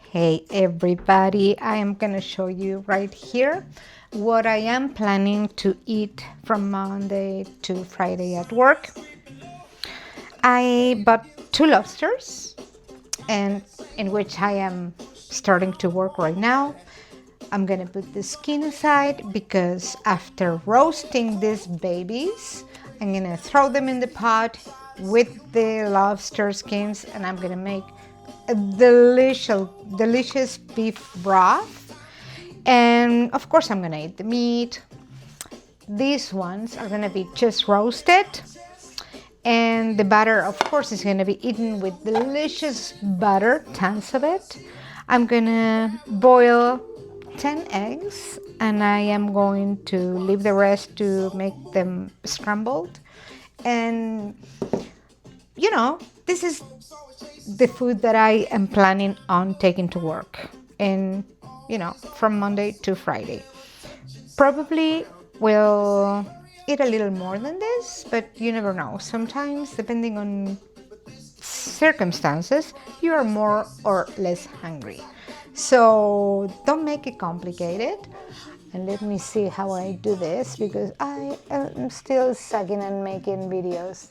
Hey everybody, I am gonna show you right here what I am planning to eat from Monday to Friday at work. I bought 2 lobsters and in which I am starting to work right now. I'm gonna put the skin aside because after roasting these babies, I'm gonna throw them in the pot with the lobster skins and I'm gonna make a delicious beef broth. And of course I'm gonna eat the meat. These ones are gonna be just roasted. And the butter, of course, is gonna be eaten with delicious butter, tons of it. I'm gonna boil 10 eggs and I am going to leave the rest to make them scrambled. And you know, this is the food that I am planning on taking to work and from Monday to Friday. Probably will eat a little more than this, but you never know. Sometimes, depending on circumstances, you are more or less hungry. So don't make it complicated. And let me see how I do this because I am still sucking and making videos.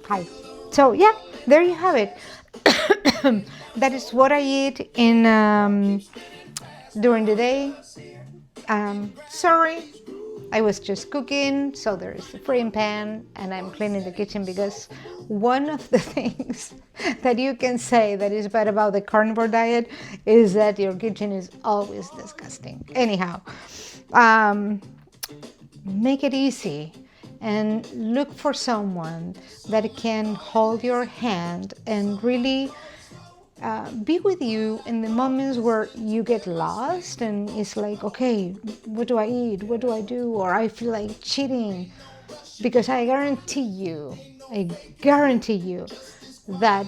Hi. So yeah, there you have it. That is what I eat in during the day. Sorry, I was just cooking, so there is a frying pan and I'm cleaning the kitchen because one of the things that you can say that is bad about the carnivore diet is that your kitchen is always disgusting. Anyhow, make it easy and look for someone that can hold your hand and really be with you in the moments where you get lost and it's like, okay, what do I eat? What do I do? Or I feel like cheating. Because I guarantee you that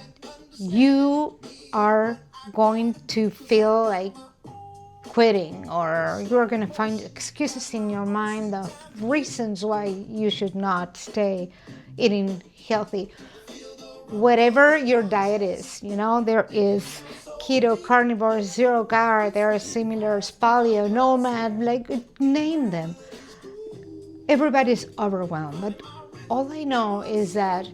you are going to feel like quitting, or you're going to find excuses in your mind of reasons why you should not stay eating healthy. Whatever your diet is, there is keto, carnivore, zero carb, there are similar, paleo, nomad, like name them. Everybody's overwhelmed, but all I know is that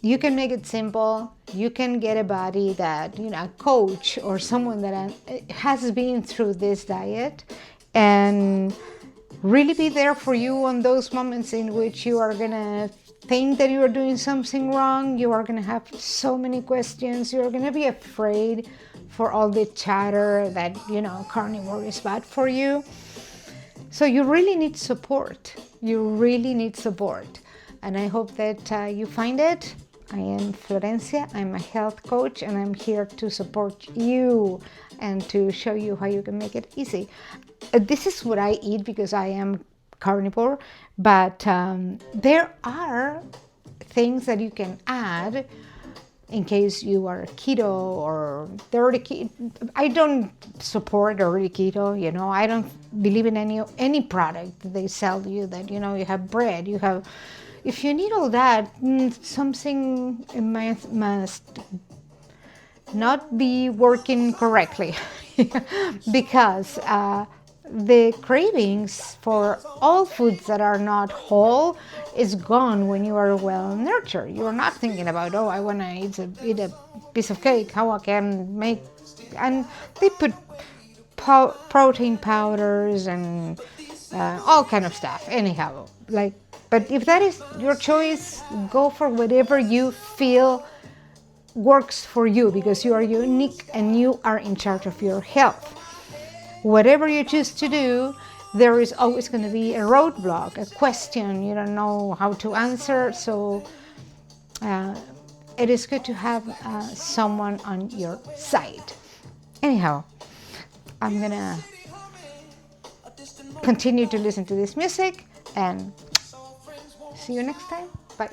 you can make it simple. You can get a body that, a coach or someone that has been through this diet and really be there for you on those moments in which you are gonna think that you are doing something wrong. You are gonna have so many questions. You're gonna be afraid for all the chatter that, carnivore is bad for you. So you really need support. You really need support. And I hope that you find it. I am Florencia, I'm a health coach and I'm here to support you and to show you how you can make it easy. This is what I eat because I am carnivore, but there are things that you can add in case you are keto or I don't support early keto, I don't believe in any product that they sell you that, you have bread, you have. If you need all that, something must not be working correctly because the cravings for all foods that are not whole is gone when you are well nurtured. You're not thinking about, I want to eat a piece of cake, how I can make, and they put protein powders and all kind of stuff. Anyhow, but if that is your choice, go for whatever you feel works for you because you are unique and you are in charge of your health. Whatever you choose to do, there is always going to be a roadblock, a question you don't know how to answer. So it is good to have someone on your side. Anyhow, I'm going to continue to listen to this music and see you next time. Bye.